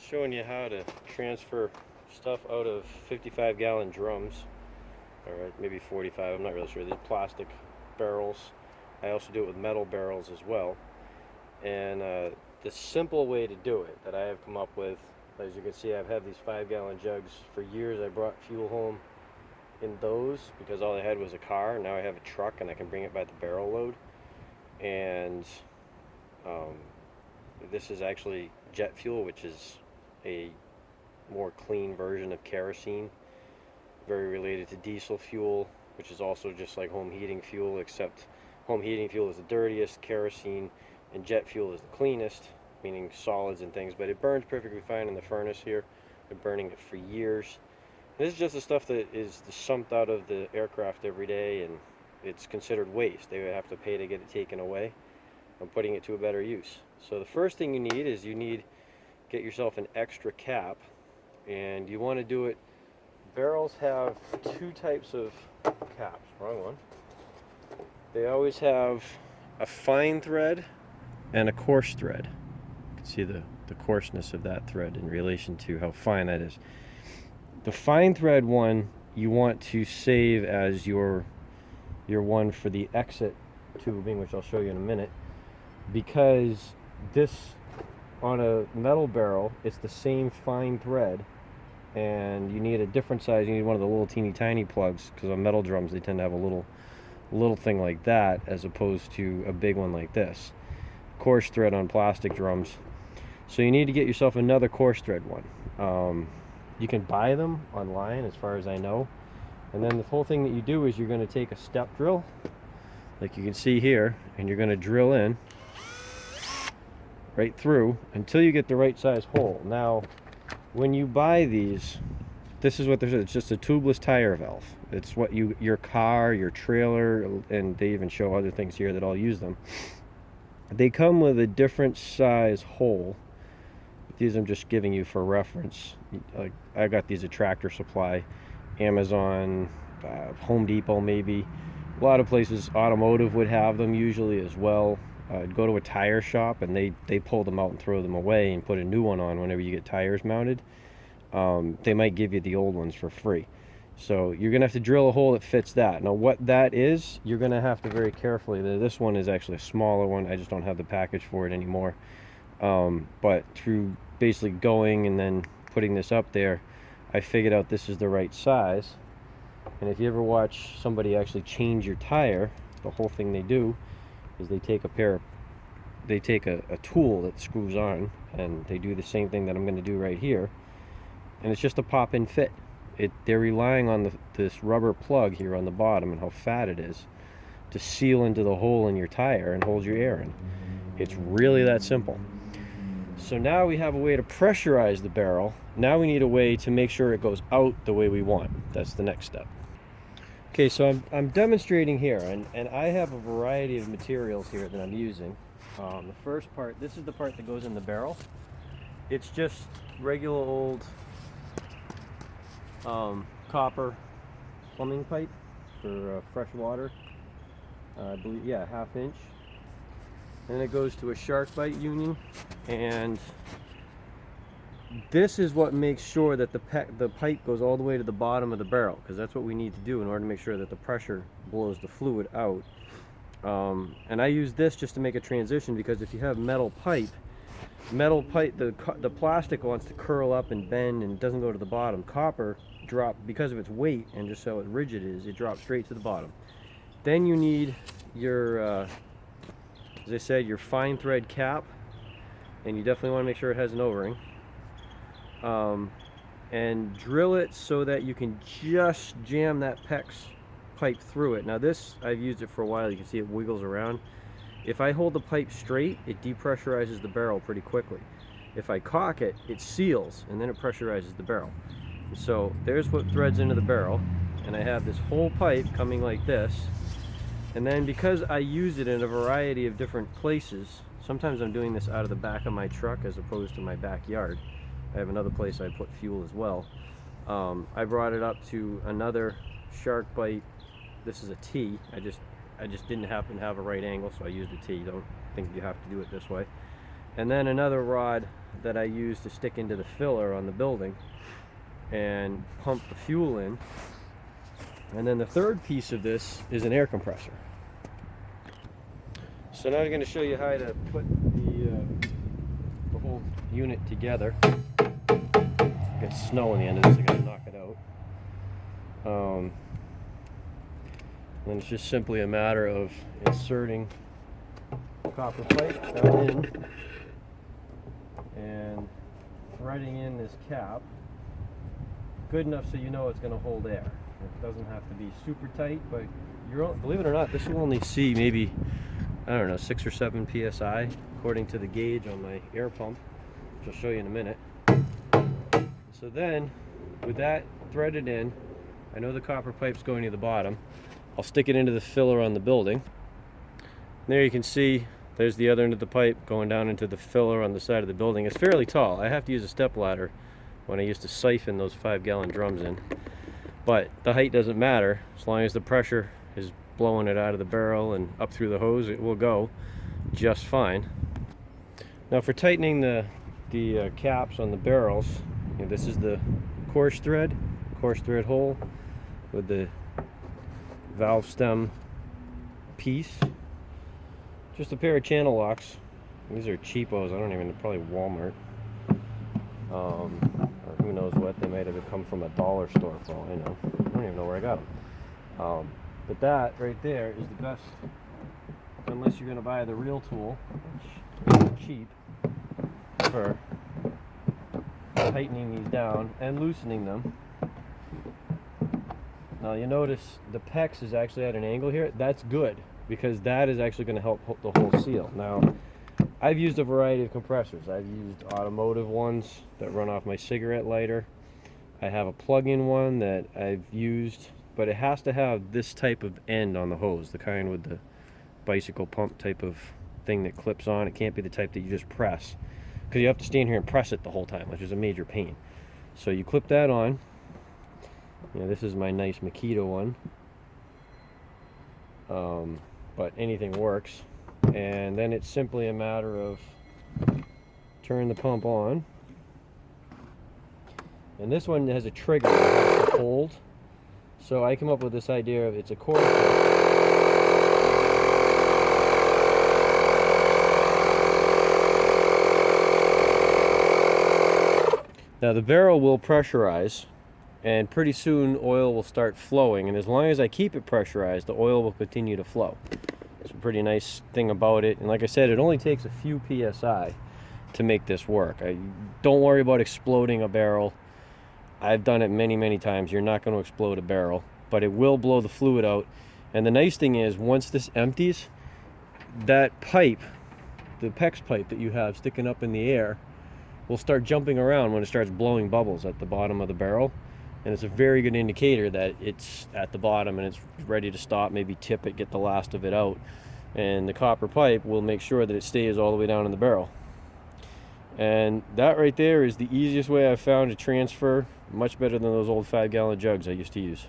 Showing you how to transfer stuff out of 55-gallon drums, or maybe 45, I'm not really sure. These plastic barrels. I also do it with metal barrels as well. And the simple way to do it that I have come up with, as you can see, I've had these 5-gallon jugs for years. I brought fuel home in those because all I had was a car. Now I have a truck and I can bring it by the barrel load. And this is actually jet fuel, which is a more clean version of kerosene, very related to diesel fuel, which is also just like home heating fuel, except home heating fuel is the dirtiest, kerosene and jet fuel is the cleanest, meaning solids and things, but it burns perfectly fine in the furnace here. Been burning it for years. This is just the stuff that is sumped out of the aircraft every day, and it's considered waste. They would have to pay to get it taken away. I'm putting it to a better use. So the first thing you need is get yourself an extra cap, and you want to do it. Barrels have two types of caps. Wrong one. They always have a fine thread and a coarse thread. You can see the coarseness of that thread in relation to how fine that is. The fine thread one you want to save as your one for the exit tubing, which I'll show you in a minute, because this, on a metal barrel, it's the same fine thread, and you need a different size. You need one of the little teeny tiny plugs, because on metal drums they tend to have a little thing like that as opposed to a big one like this. Coarse thread on plastic drums. So you need to get yourself another coarse thread one. You can buy them online as far as I know. And then the whole thing that you do is you're going to take a step drill, like you can see here, and you're going to drill in right through until you get the right size hole. Now, when you buy these, this is what there's. It's just a tubeless tire valve. It's what your car, your trailer, and they even show other things here that all use them. They come with a different size hole. These I'm just giving you for reference. I got these at Tractor Supply, Amazon, Home Depot maybe. A lot of places, automotive would have them usually as well. Go to a tire shop and they pull them out and throw them away and put a new one on whenever you get tires mounted. They might give you the old ones for free. So you're going to have to drill a hole that fits that. Now what that is, you're going to have to very carefully. This one is actually a smaller one. I just don't have the package for it anymore. But through basically going and then putting this up there, I figured out this is the right size. And if you ever watch somebody actually change your tire, the whole thing they do is they take a tool that screws on, and they do the same thing that I'm going to do right here, and it's just a pop-in fit. They're relying on this rubber plug here on the bottom and how fat it is to seal into the hole in your tire and hold your air in. It's really that simple. So now we have a way to pressurize the barrel. Now we need a way to make sure it goes out the way we want. That's the next step. Okay, so I'm demonstrating here, and I have a variety of materials here that I'm using. The first part, this is the part that goes in the barrel. It's just regular old copper plumbing pipe for fresh water. I believe, yeah, 1/2 inch. And it goes to a shark bite union, and this is what makes sure that the pipe goes all the way to the bottom of the barrel, because that's what we need to do in order to make sure that the pressure blows the fluid out. And I use this just to make a transition, because if you have metal pipe, the plastic wants to curl up and bend and doesn't go to the bottom. Copper because of its weight and just how rigid it is, it drops straight to the bottom. Then you need your, as I said, your fine thread cap, and you definitely want to make sure it has an O-ring. And drill it so that you can just jam that PEX pipe through it. Now this, I've used it for a while. You can see it wiggles around. If I hold the pipe straight, it depressurizes the barrel pretty quickly. If I cock it, it seals, and then it pressurizes the barrel. So there's what threads into the barrel, and I have this whole pipe coming like this. And then because I use it in a variety of different places, sometimes I'm doing this out of the back of my truck as opposed to my backyard. I have another place I put fuel as well. I brought it up to another shark bite. This is a T. I just didn't happen to have a right angle, so I used a T. Don't think you have to do it this way. and then another rod that I use to stick into the filler on the building and pump the fuel in. And then the third piece of this is an air compressor. So now I'm going to show you how to put the whole unit together. Got snow on the end of this, I got to knock it out. Then it's just simply a matter of inserting copper pipe down in and threading in this cap good enough so you know it's going to hold air. It doesn't have to be super tight, but believe it or not, this will only see maybe, I don't know, 6 or 7 psi according to the gauge on my air pump, which I'll show you in a minute. So then, with that threaded in, I know the copper pipe's going to the bottom. I'll stick it into the filler on the building. There you can see there's the other end of the pipe going down into the filler on the side of the building. It's fairly tall. I have to use a step ladder when I used to siphon those 5-gallon drums in. But the height doesn't matter. As long as the pressure is blowing it out of the barrel and up through the hose, it will go just fine. Now for tightening the caps on the barrels, this is the coarse thread hole with the valve stem piece. Just a pair of channel locks. These are cheapos. I don't even know, probably Walmart. Or who knows what. They might have come from a dollar store for all I know. I don't even know where I got them. But that right there is the best, unless you're going to buy the real tool, which is cheap, for tightening these down and loosening them. Now you notice the PEX is actually at an angle here. That's good, because that is actually going to help the whole seal. Now, I've used a variety of compressors. I've used automotive ones that run off my cigarette lighter. I have a plug-in one that I've used, but it has to have this type of end on the hose, the kind with the bicycle pump type of thing that clips on. It can't be the type that you just press, because you have to stand here and press it the whole time, which is a major pain. So you clip that on. This is my nice Makita one. But anything works. And then it's simply a matter of turn the pump on. And this one has a trigger that has to hold. So I come up with this idea of it's a cord. Now the barrel will pressurize, and pretty soon oil will start flowing, and as long as I keep it pressurized, the oil will continue to flow. It's a pretty nice thing about it, and like I said, it only takes a few psi to make this work. Don't worry about exploding a barrel. I've done it many times. You're not going to explode a barrel, but it will blow the fluid out. And the nice thing is, once this empties, that pipe, the PEX pipe that you have sticking up in the air, will start jumping around when it starts blowing bubbles at the bottom of the barrel. And it's a very good indicator that it's at the bottom and it's ready to stop. Maybe tip it, get the last of it out. And the copper pipe will make sure that it stays all the way down in the barrel. And that right there is the easiest way I've found to transfer, much better than those old 5-gallon jugs I used to use.